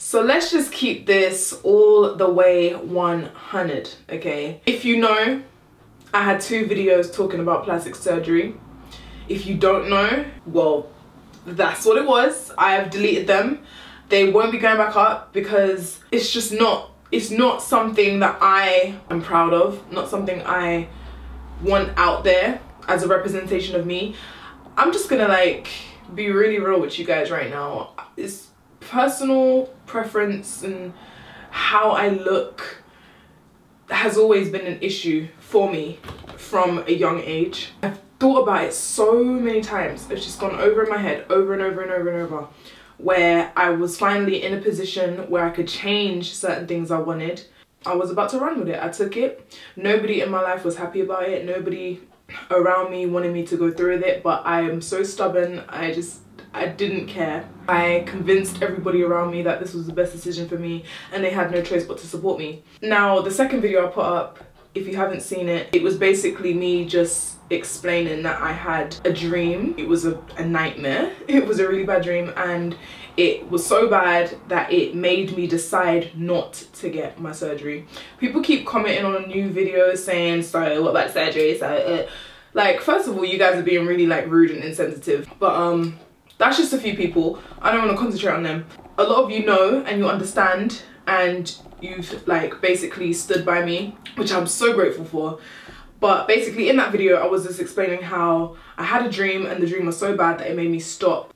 So let's just keep this all the way 100, okay? If you know, I had 2 videos talking about plastic surgery. If you don't know, well, that's what it was. I have deleted them. They won't be going back up because it's just not, it's not something that I am proud of, not something I want out there as a representation of me. I'm just gonna like be really real with you guys right now. It's personal preference, and how I look has always been an issue for me from a young age. I've thought about it so many times. It's just gone over in my head over and over and over and over, where I was finally in a position where I could change certain things I wanted. I was about to run with it. I took it. Nobody in my life was happy about it. Nobody around me wanted me to go through with it, but I am so stubborn. I didn't care. I convinced everybody around me that this was the best decision for me, and they had no choice but to support me. Now, the second video I put up, if you haven't seen it, it was basically me just explaining that I had a dream. It was a nightmare. It was a really bad dream, and it was so bad that it made me decide not to get my surgery. People keep commenting on new videos saying, so what about surgery? So like, first of all, you guys are being really like rude and insensitive, but that's just a few people. I don't want to concentrate on them. A lot of you know and you understand, and you've like basically stood by me, which I'm so grateful for. But basically in that video I was just explaining how I had a dream, and the dream was so bad that it made me stop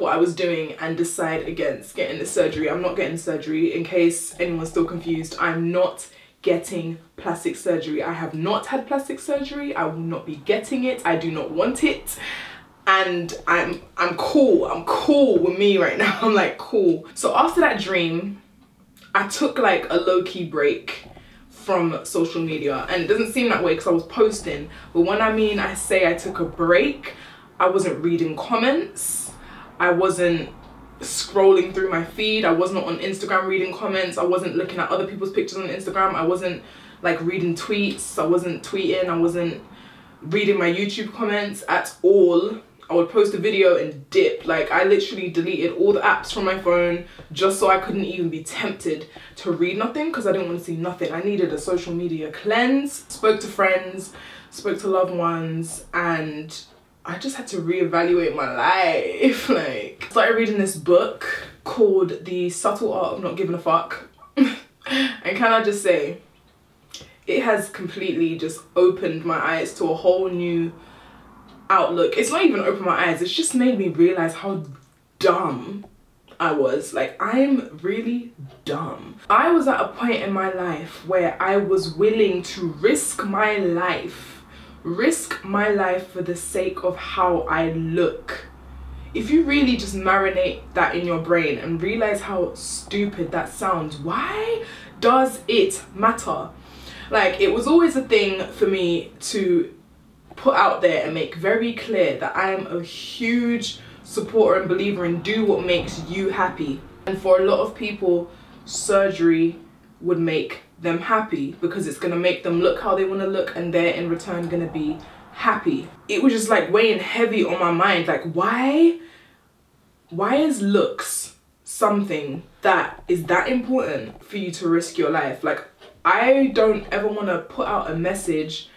what I was doing and decide against getting the surgery. I'm not getting surgery. In case anyone's still confused, I'm not getting plastic surgery. I have not had plastic surgery. I will not be getting it. I do not want it. And I'm cool with me right now. I'm like cool. So after that dream, I took like a low-key break from social media, and it doesn't seem that way because I was posting, but when I say I took a break, I wasn't reading comments, I wasn't scrolling through my feed, I wasn't on Instagram reading comments, I wasn't looking at other people's pictures on Instagram, I wasn't like reading tweets, I wasn't tweeting, I wasn't reading my YouTube comments at all. I would post a video and dip. Like, I literally deleted all the apps from my phone just so I couldn't even be tempted to read nothing, because I didn't want to see nothing. I needed a social media cleanse. Spoke to friends, spoke to loved ones, and I just had to reevaluate my life. Like, I started reading this book called The Subtle Art of Not Giving a Fuck. And can I just say, it has completely just opened my eyes to a whole new outlook. It's not even opened my eyes, it's just made me realize how dumb I was. Like, I'm really dumb. I was at a point in my life where I was willing to risk my life for the sake of how I look. If you really just marinate that in your brain and realize how stupid that sounds, why does it matter? Like, it was always a thing for me to put out there and make very clear that I am a huge supporter and believer in do what makes you happy. And for a lot of people, surgery would make them happy because it's gonna make them look how they want to look, and they're in return gonna be happy. It was just like weighing heavy on my mind. Like, why is looks something that is that important for you to risk your life? Like, I don't ever want to put out a message.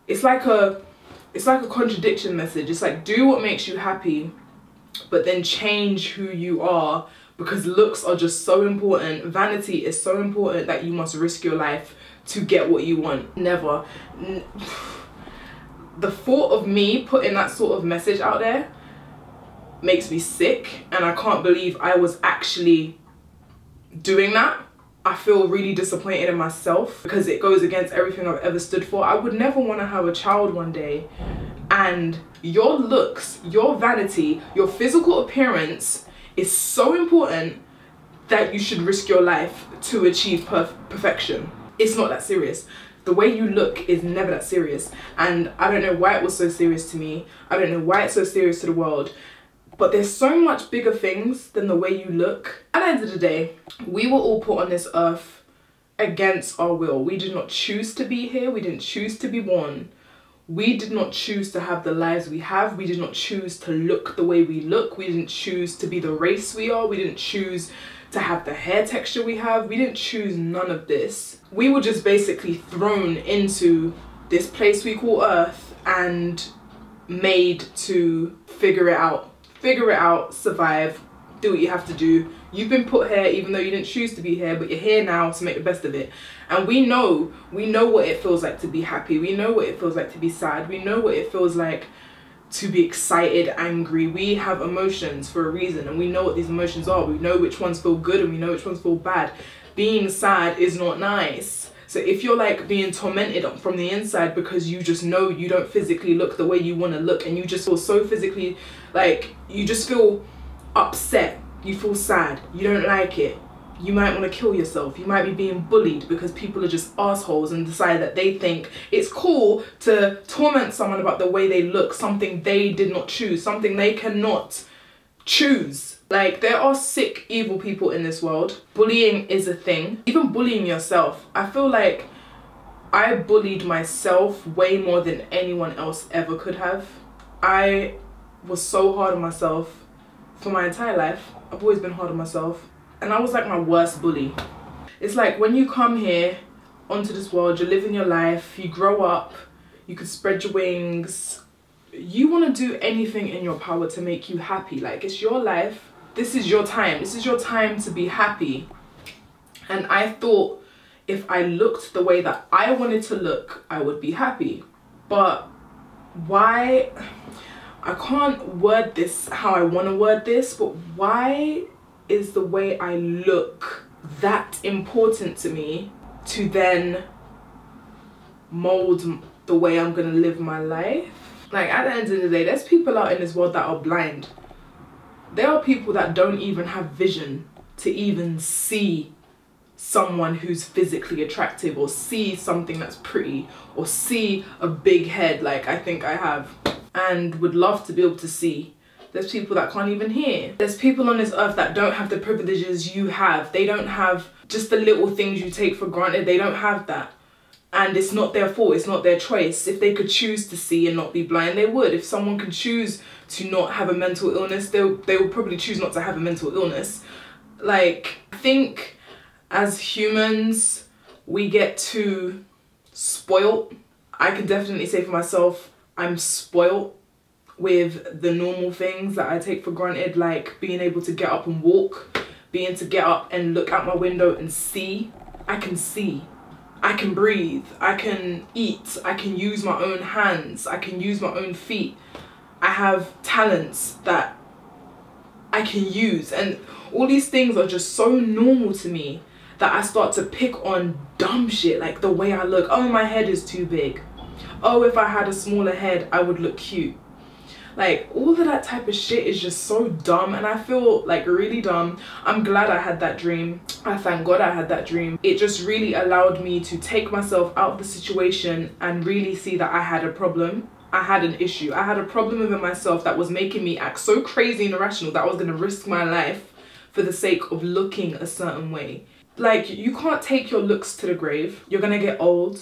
It's like a contradiction message. It's like, do what makes you happy, but then change who you are, because looks are just so important. Vanity is so important that you must risk your life to get what you want. Never. The thought of me putting that sort of message out there makes me sick, and I can't believe I was actually doing that. I feel really disappointed in myself because it goes against everything I've ever stood for. I would never want to have a child one day, and your looks, your vanity, your physical appearance is so important that you should risk your life to achieve perfection. It's not that serious. The way you look is never that serious, and I don't know why it was so serious to me. I don't know why it's so serious to the world. But there's so much bigger things than the way you look. At the end of the day, we were all put on this earth against our will. We did not choose to be here. We didn't choose to be born. We did not choose to have the lives we have. We did not choose to look the way we look. We didn't choose to be the race we are. We didn't choose to have the hair texture we have. We didn't choose none of this. We were just basically thrown into this place we call Earth and made to figure it out, survive, do what you have to do. You've been put here even though you didn't choose to be here, but you're here now to make the best of it. And we know what it feels like to be happy. We know what it feels like to be sad. We know what it feels like to be excited, angry. We have emotions for a reason, and we know what these emotions are. We know which ones feel good and we know which ones feel bad. Being sad is not nice. So if you're like being tormented from the inside because you just know you don't physically look the way you want to look, and you just feel so physically, like, you just feel upset, you feel sad, you don't like it, you might want to kill yourself. You might be being bullied because people are just assholes and decide that they think it's cool to torment someone about the way they look, something they did not choose, something they cannot choose. Like, there are sick, evil people in this world. Bullying is a thing. Even bullying yourself. I feel like I bullied myself way more than anyone else ever could have. I was so hard on myself for my entire life. I've always been hard on myself. And I was like my worst bully. It's like when you come here onto this world, you're living your life, you grow up, you can spread your wings. You want to do anything in your power to make you happy. Like, it's your life. This is your time. This is your time to be happy. And I thought if I looked the way that I wanted to look, I would be happy. But why? I can't word this how I want to word this, but why is the way I look that important to me to then mold the way I'm gonna live my life? Like, at the end of the day, there's people out in this world that are blind. There are people that don't even have vision to even see someone who's physically attractive, or see something that's pretty, or see a big head like I think I have and would love to be able to see. There's people that can't even hear. There's people on this earth that don't have the privileges you have. They don't have just the little things you take for granted. They don't have that. And it's not their fault. It's not their choice. If they could choose to see and not be blind, they would. If someone could choose to not have a mental illness, they would probably choose not to have a mental illness. Like, I think as humans, we get too spoiled. I can definitely say for myself, I'm spoiled with the normal things that I take for granted, like being able to get up and walk, being able to get up and look out my window and see. I can see, I can breathe, I can eat, I can use my own hands, I can use my own feet. I have talents that I can use, and all these things are just so normal to me that I start to pick on dumb shit, like the way I look. Oh, my head is too big. Oh, if I had a smaller head, I would look cute. Like, all of that type of shit is just so dumb, and I feel like really dumb. I'm glad I had that dream. I thank God I had that dream. It just really allowed me to take myself out of the situation and really see that I had a problem. I had an issue. I had a problem within myself that was making me act so crazy and irrational that I was going to risk my life for the sake of looking a certain way. Like, you can't take your looks to the grave. You're going to get old.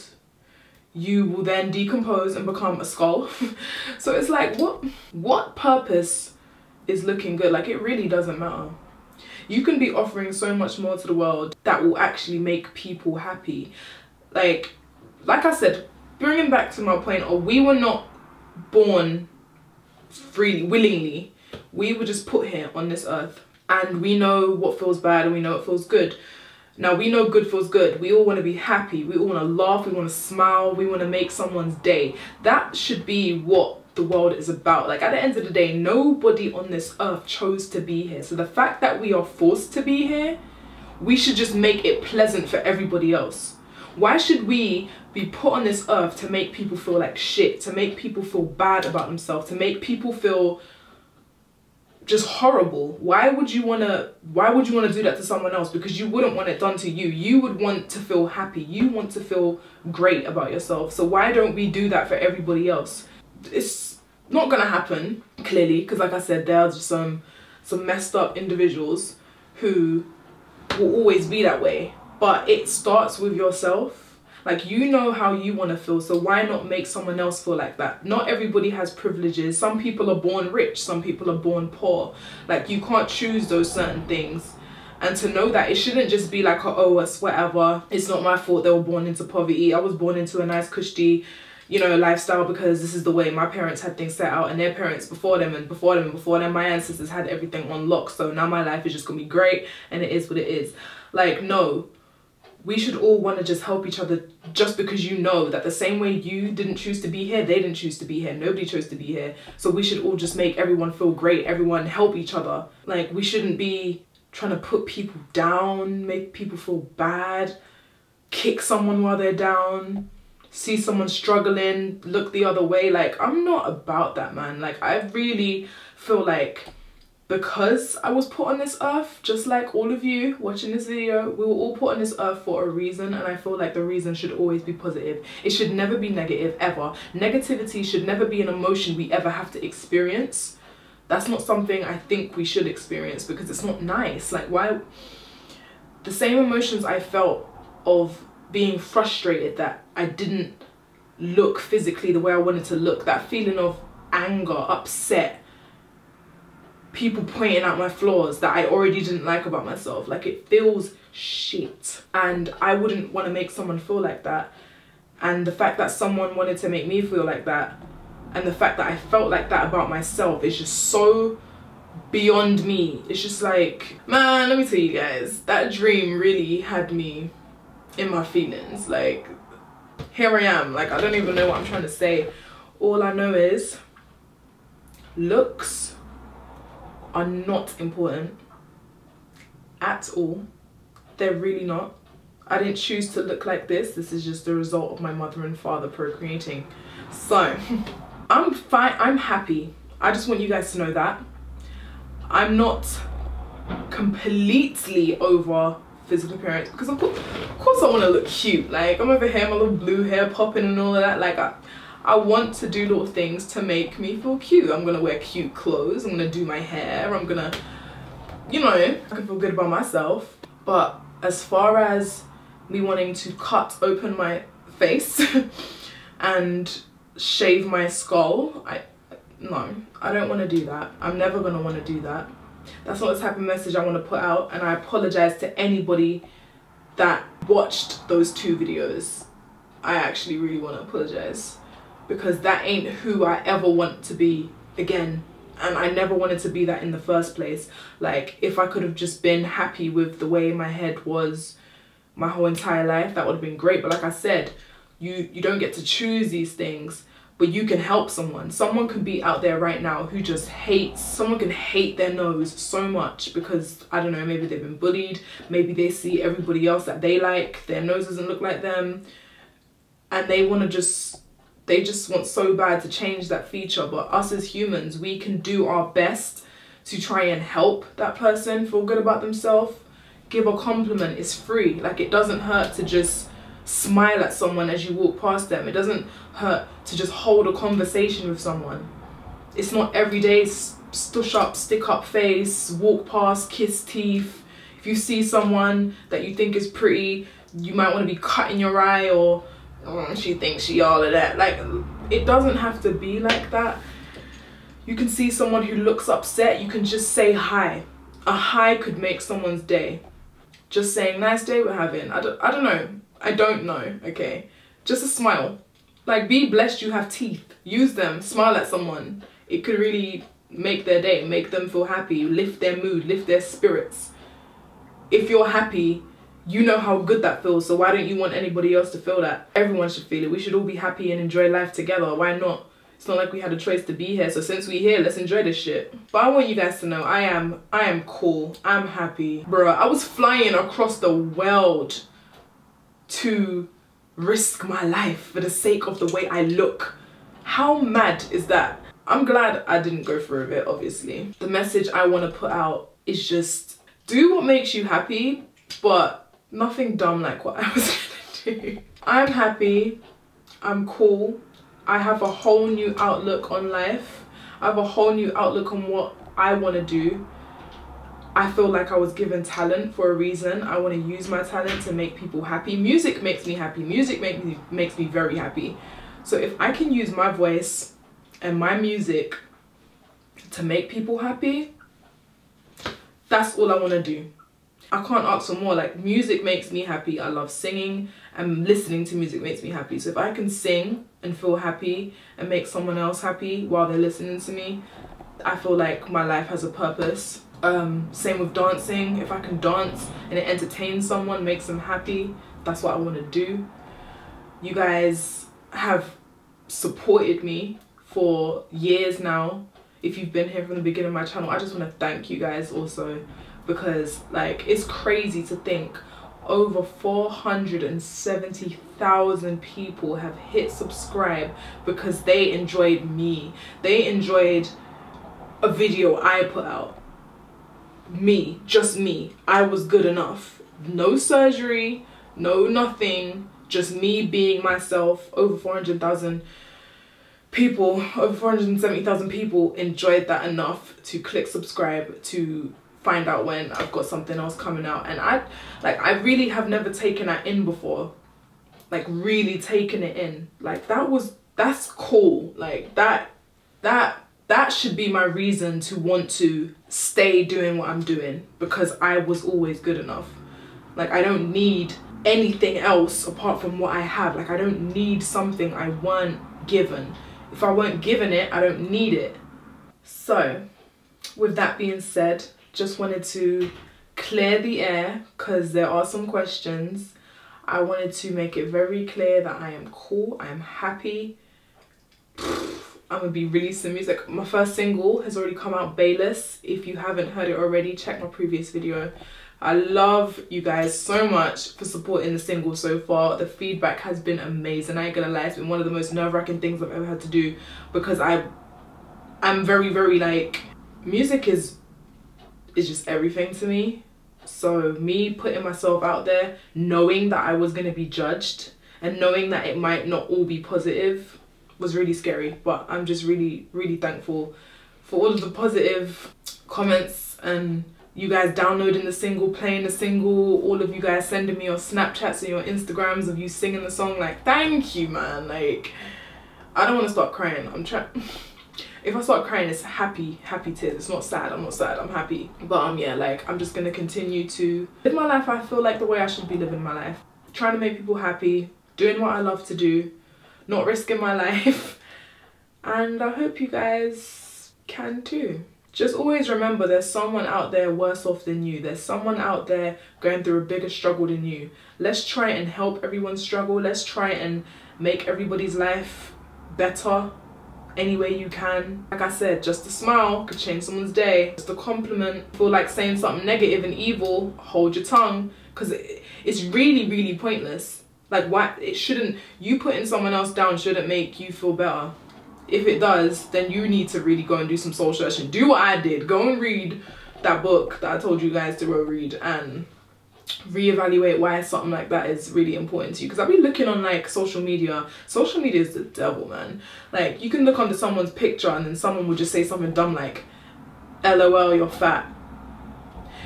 You will then decompose and become a skull. So it's like, what purpose is looking good? Like, it really doesn't matter. You can be offering so much more to the world that will actually make people happy. Like I said, bringing back to my point of, we were not born freely, willingly. We were just put here on this earth, and we know what feels bad and we know what feels good. Now, we know good feels good. We all want to be happy. We all want to laugh. We want to smile. We want to make someone's day. That should be what the world is about. Like, at the end of the day, nobody on this earth chose to be here. So the fact that we are forced to be here, we should just make it pleasant for everybody else. Why should we be put on this earth to make people feel like shit, to make people feel bad about themselves, to make people feel just horrible? Why would you want to do that to someone else? Because you wouldn't want it done to you. You would want to feel happy. You want to feel great about yourself. So why don't we do that for everybody else? It's not gonna happen, clearly, because like I said, there are just some messed up individuals who will always be that way. But it starts with yourself. Like, you know how you want to feel, so why not make someone else feel like that? Not everybody has privileges. Some people are born rich, some people are born poor. Like, you can't choose those certain things. And to know that it shouldn't just be like, oh, it's whatever, it's not my fault they were born into poverty. I was born into a nice cushy, you know, lifestyle because this is the way my parents had things set out, and their parents before them and before them and before them, my ancestors had everything on lock. So now my life is just gonna be great and it is what it is. Like, no, we should all want to just help each other, just because you know that the same way you didn't choose to be here, they didn't choose to be here. Nobody chose to be here. So we should all just make everyone feel great, everyone help each other. Like, we shouldn't be trying to put people down, make people feel bad, kick someone while they're down, see someone struggling, look the other way. Like, I'm not about that, man. Like, I really feel like because I was put on this earth, just like all of you watching this video, we were all put on this earth for a reason, and I feel like the reason should always be positive. It should never be negative, ever. Negativity should never be an emotion we ever have to experience. That's not something I think we should experience, because it's not nice. Like, why? The same emotions I felt of being frustrated that I didn't look physically the way I wanted to look, that feeling of anger, upset, people pointing out my flaws that I already didn't like about myself. Like, it feels shit, and I wouldn't want to make someone feel like that. And the fact that someone wanted to make me feel like that, and the fact that I felt like that about myself, is just so beyond me. It's just like, man, let me tell you guys, that dream really had me in my feelings. Like, here I am, like, I don't even know what I'm trying to say. All I know is looks are not important at all. They're really not. I didn't choose to look like this. This is just the result of my mother and father procreating. So I'm fine, I'm happy. I just want you guys to know that I'm not completely over physical appearance, because of course I want to look cute. Like, I'm over here, my little blue hair popping and all of that. Like, I want to do little things to make me feel cute. I'm gonna wear cute clothes, I'm gonna do my hair, I'm gonna, you know, I can feel good about myself. But as far as me wanting to cut open my face and shave my skull, no, I don't want to do that. I'm never gonna want to do that. That's not the type of message I want to put out, and I apologize to anybody that watched those 2 videos. I actually really want to apologize, because that ain't who I ever want to be again, and I never wanted to be that in the first place. Like, if I could have just been happy with the way my head was my whole entire life, that would have been great. But like I said, you don't get to choose these things, but you can help someone. Someone can be out there right now who just hates, someone can hate their nose so much because, I don't know, maybe they've been bullied, maybe they see everybody else that they like, their nose doesn't look like them, and they want to just, they just want so bad to change that feature. But us as humans, we can do our best to try and help that person feel good about themselves. Give a compliment, it's free. Like, it doesn't hurt to just smile at someone as you walk past them. It doesn't hurt to just hold a conversation with someone. It's not every day stush up, stick up face, walk past, kiss teeth. If you see someone that you think is pretty, you might want to be cutting your eye, or oh, she thinks she all of that. Like, it doesn't have to be like that. You can see someone who looks upset, you can just say hi. A hi could make someone's day. Just saying, nice day we're having. I don't know, okay? Just a smile. Like, be blessed you have teeth. Use them, smile at someone. It could really make their day, make them feel happy, lift their mood, lift their spirits. If you're happy, you know how good that feels, so why don't you want anybody else to feel that? Everyone should feel it. We should all be happy and enjoy life together. Why not? It's not like we had a choice to be here, so since we're here, let's enjoy this shit. But I want you guys to know, I am cool, I'm happy. Bruh, I was flying across the world to risk my life for the sake of the way I look. How mad is that? I'm glad I didn't go through it, obviously. The message I want to put out is just do what makes you happy, but nothing dumb like what I was gonna do. I'm happy, I'm cool, I have a whole new outlook on life. I have a whole new outlook on what I want to do. I feel like I was given talent for a reason. I want to use my talent to make people happy. Music makes me happy. Music makes me very happy. So if I can use my voice and my music to make people happy, that's all I want to do. I can't ask for more. Like, music makes me happy. I love singing, and listening to music makes me happy. So if I can sing and feel happy and make someone else happy while they're listening to me, I feel like my life has a purpose. Same with dancing. If I can dance and it entertains someone, makes them happy, that's what I want to do. You guys have supported me for years now. If you've been here from the beginning of my channel, I just want to thank you guys also, because like, it's crazy to think over 470,000 people have hit subscribe because they enjoyed me. They enjoyed a video I put out. Me, just me. I was good enough. No surgery, no nothing, just me being myself. Over 400,000 people, over 470,000 people enjoyed that enough to click subscribe, to find out when I've got something else coming out. And I really have never taken that in before. Like, really taken it in. Like, that's cool. Like, that should be my reason to want to stay doing what I'm doing, because I was always good enough. Like, I don't need anything else apart from what I have. Like, I don't need something I weren't given. If I weren't given it, I don't need it. So, with that being said, just wanted to clear the air because there are some questions. I wanted to make it very clear that I am cool, I am happy. I'm gonna be releasing music. My first single has already come out, BAELESS. If you haven't heard it already, check my previous video. I love you guys so much for supporting the single so far. The feedback has been amazing. I ain't gonna lie, it's been one of the most nerve-wracking things I've ever had to do, because I'm very, very like, music is just everything to me. So me putting myself out there, knowing that I was gonna be judged and knowing that it might not all be positive, was really scary. But I'm just really, really thankful for all of the positive comments, and you guys downloading the single, playing the single, all of you guys sending me your Snapchats and your Instagrams of you singing the song. Like, thank you, man. Like, I don't want to start crying. I'm trying. If I start crying, it's happy tears. It's not sad. I'm not sad. I'm happy. But yeah, like, I'm just gonna continue to live my life. I feel like the way I should be living my life, trying to make people happy, doing what I love to do, not risking my life. And I hope you guys can too. Just always remember, there's someone out there worse off than you. There's someone out there going through a bigger struggle than you. Let's try and help everyone struggle. Let's try and make everybody's life better any way you can. Like I said, just a smile could change someone's day. Just a compliment. Feel like saying something negative and evil, hold your tongue, because it's really, really pointless. Like, why? It shouldn't, you putting someone else down shouldn't make you feel better. If it does, then you need to really go and do some soul searching. Do what I did. Go and read that book that I told you guys to go read, and reevaluate why something like that is really important to you. Because I've been looking on like social media. Social media is the devil, man. Like, you can look onto someone's picture and then someone will just say something dumb like, LOL, you're fat.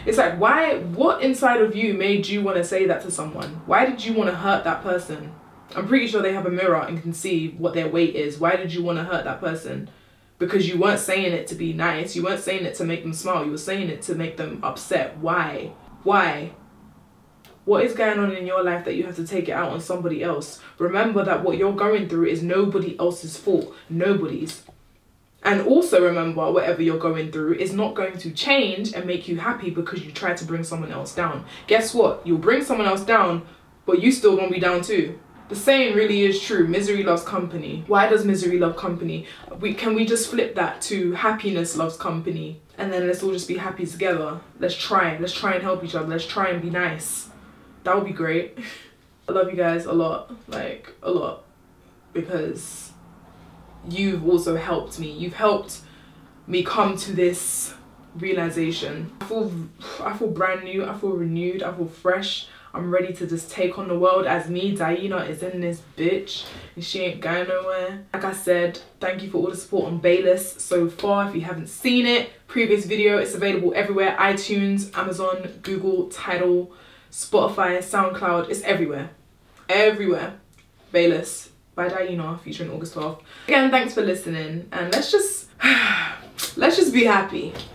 It's like, why? What inside of you made you want to say that to someone? Why did you want to hurt that person? I'm pretty sure they have a mirror and can see what their weight is. Why did you want to hurt that person? Because you weren't saying it to be nice. You weren't saying it to make them smile. You were saying it to make them upset. Why? Why? What is going on in your life that you have to take it out on somebody else? Remember that what you're going through is nobody else's fault. Nobody's. And also remember, whatever you're going through is not going to change and make you happy because you try to bring someone else down. Guess what? You'll bring someone else down, but you still gonna be down too. The saying really is true. Misery loves company. Why does misery love company? Can we just flip that to happiness loves company? And then let's all just be happy together. Let's try and help each other. Let's try and be nice. That would be great. I love you guys a lot, like a lot, because you've also helped me. You've helped me come to this realization. I feel brand new. I feel renewed. I feel fresh. I'm ready to just take on the world as me. Dainá is in this bitch and she ain't going nowhere. Like I said, thank you for all the support on BAELESS so far. If you haven't seen it, previous video, it's available everywhere. iTunes, Amazon, Google, Tidal, Spotify, SoundCloud. It's everywhere. Everywhere. BAELESS by Dainá, featuring August 12th. Again, thanks for listening, and let's just be happy.